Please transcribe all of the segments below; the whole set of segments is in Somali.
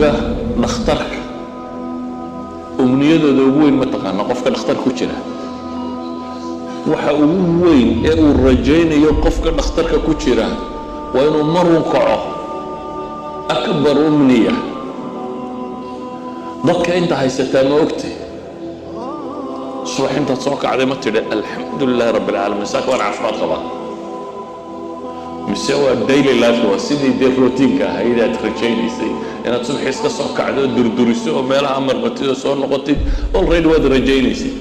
jooga dhakhtarka umniyadooda ugu weyn ma taqaana qofka dhakhtar ku jira waxa ugu weyn ee uu rajaynayo qofka dhakhtarka ku jira waa inuu marun kaco akbar umniya dadka inta haysataa ma ogtay subax intaad soo kacday ma tidhi alxamdulilahi rabbi alcaalamiin saaka waan caafimaad qabaa mise waa daily life waa sidii dee routiinka ahayd aad rajaynaysay inaad subax iska soo kacdo oo durduriso oo meelaha marmatid oo soo noqotid already waad rajaynaysay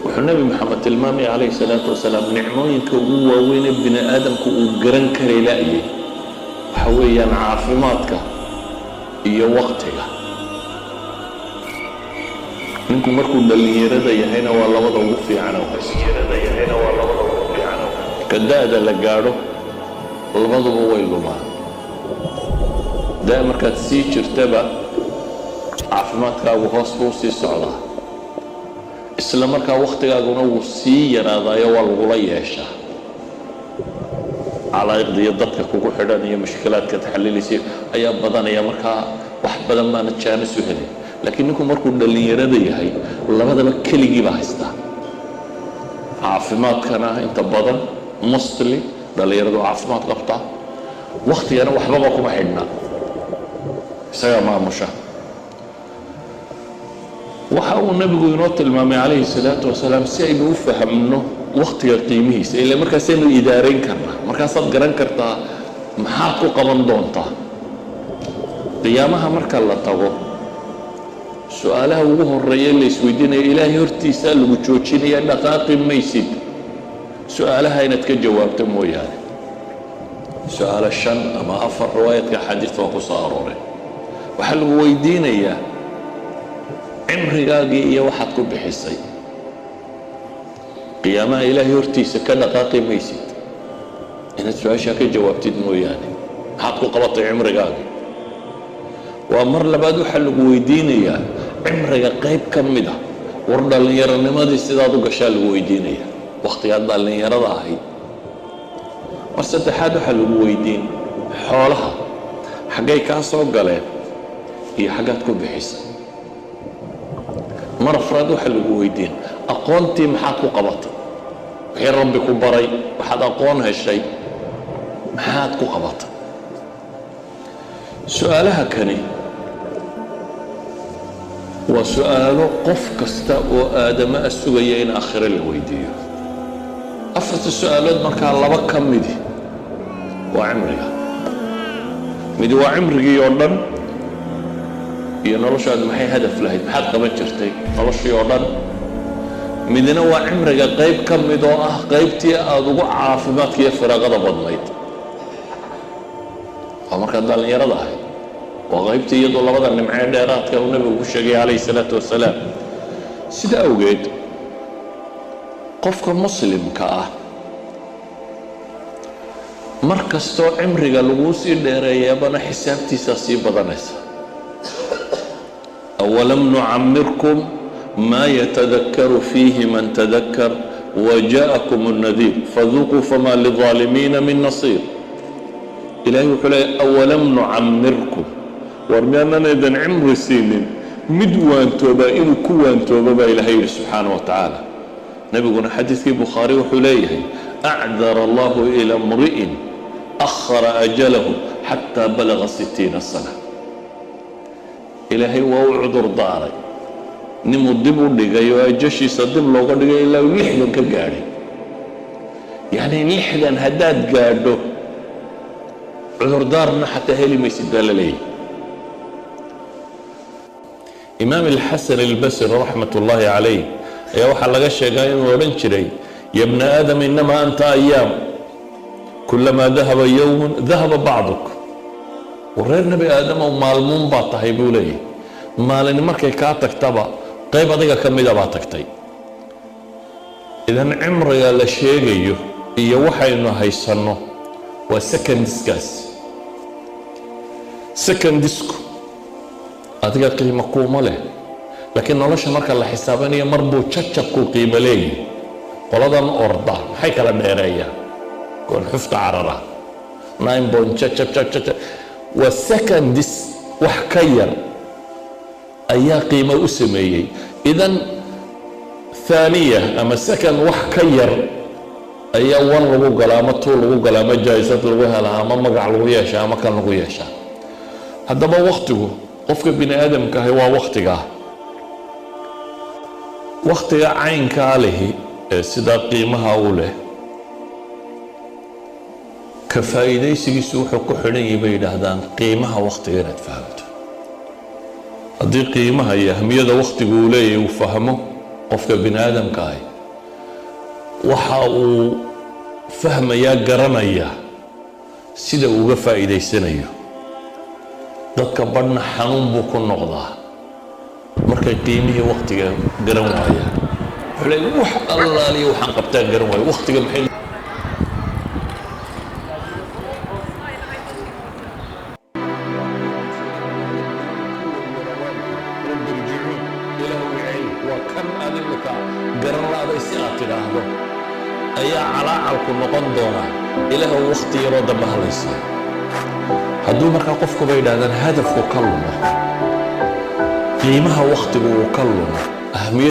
wuxuu nabi maxamed tilmaamay calayhi salaatu wasalaam nicmooyinka ugu waaweyn ee bini aadamku uu garan karay la'yay waxa weeyaan caafimaadka iyo waqtiga ninku markuu dhallinyarada yahayna waa labada ugu fiican ka da'da la gaadho labaduba way lumaan daa markaad sii jirtaba caafimaadkaagu hoos buu sii socdaa isla markaa waqtigaaguna wuu sii yaraadaayo waa lagula yeeshaa calaa'iqda iyo dadka kugu xidhan iyo mushkilaadkaad xallilaysay ayaa badanaya markaa wax badan baana jaanis u helin laakiin ninku markuu dhallinyarada yahay labadaba keligii baa haystaa caafimaadkana inta badan mostly dhallinyaradu caafimaad qabtaa waqtigana waxbaba kuma xidhna isagaa maamusha waxa uu nabigu inoo tilmaamay calayhi salaatu wasalaam si aynu u fahamno waqtiga qiimihiisa ilaa markaasaynu idaarayn karnaa markaasaad garan kartaa maxaad ku qaban doontaa qiyaamaha marka la tago su-aalaha ugu horeeya la isweydiinaya ilaahay hortiisaa lagu joojinaya dhaqaaqi maysid su-aalaha inaad ka jawaabto mooyaane su-aalo 5 ama 4 riwaayadka xadiis waa ku soo arooray waxaa lagu weydiinayaa cimrigaagii iyo waxaad ku bixisay qiyaamaha ilaahay hortiisa ka dhaqaaqi maysid inaad su-aashaa ka jawaabtid mooyaane maxaad ku qabatay cimrigaagii waa mar labaad waxaa lagu weydiinayaa cimriga qayb ka mid ah war dhallinyaronimadii sidaad u gashaa lagu weydiinaya waqtigaad dhallinyarada ahayd mar saddexaad waxaa lagu weydiin xoolaha xaggay kaa soo galeen iyo xaggaad ku bixisay mar afraad waxaa lagu weydiin aqoontii maxaad ku qabatay wixii rabbi ku baray waxaad aqoon heshay maxaad ku qabatay su-aalaha kani waa su-aalo qof kasta oo aadama a sugaya in aakhire la weydiiyo 4 su-aalood markaa 2 ka midi waa cimriga midi waa cimrigii oo dhan iyo noloshaadu maxay hadaf lahayd maxaad qaban jirtay noloshii oo dhan midna waa cimriga qayb ka mid oo ah qaybtii aad ugu caafimaadka iyo firaaqada badnayd waa markaad dhallinyarada ahayd waa qaybtii iyadoo labada nimcee dheeraadka uu nabigu ku sheegay calayhi salaatu wasalaam sida awgeed qofka muslimka ah mar kastoo cimriga laguu sii dheereeyabana xisaabtiisaa sii badanaysa أولم نعمركم ما يتذكر فيه من تذكر وجاءكم النذير فذوقوا فما للظالمين من نصير إلهي وحلي أولم نعمركم ورميانا إذن عمر سنين مدوان توبا إنو كوان توبا إلهي سبحانه وتعالى نبينا حديث البخاري وحليه أعذر الله إلى امرئ أخر أجله حتى بلغ 60 سنة إلهي وهو عذر داري نمو دبو دقايو أجشي صدب لو قد قايو إلا لحدا كقاري يعني لحدا هداد قادو عذر دارنا حتى هيلي ما يسدال لي إمام الحسن البصري رحمة الله عليه يا وحا لغا شيغاين ورنجري يا ابن آدم إنما أنت أيام كلما ذهب يوم ذهب بعضك wareer nabi aadam oo maalmuun baa tahay buu leeyahay maalin markay ka tagtaba qayb adiga ka mid ah baa tagtay idan cimriga la sheegayo iyo waxaynu haysano waa secondisku adiga qiimo kuma leh laakiin nolosha marka la xisaabanayo mar buu jajabku qiimo leeyahay qoladan orda maxay kala dheereeyaan koon xufta carara 9 bon وسكندس وحكير أي قيمة أسمية. إذن ثانية أما سكن وحكير أي أول لغو قلامة طول لغو قلامة جايزة لغو هلا أما مقع لغو ياشا أما كان لغو ياشا. هذا ما وقته قفك بني آدم كهوا وقتك وقتك عين كاله سدا قيمها أوله كفايدة سيسوح كحرين يبين هذا قيمها وقتك نتفهمت هذه قيمها هي أهمية وقتك أولي وفهمه قفك بني آدم كاي وحاو فهم يا قرنيا سيدا uga faa'iideysanayo dadka badna xanuun buu ku noqdaa markay qiimihii waqtiga garan waayaan xulay wax allaaliyo waxaan qabtaa garan waayo waqtiga maxay وكم أذنك قرن لا بيسي أتلاهده أي علاعلك نقن دونا إله وقت يرد بهليسي هدو مركا قفكو بيدادان هدفكو كلمة قيمها وقت وكلمة أهمية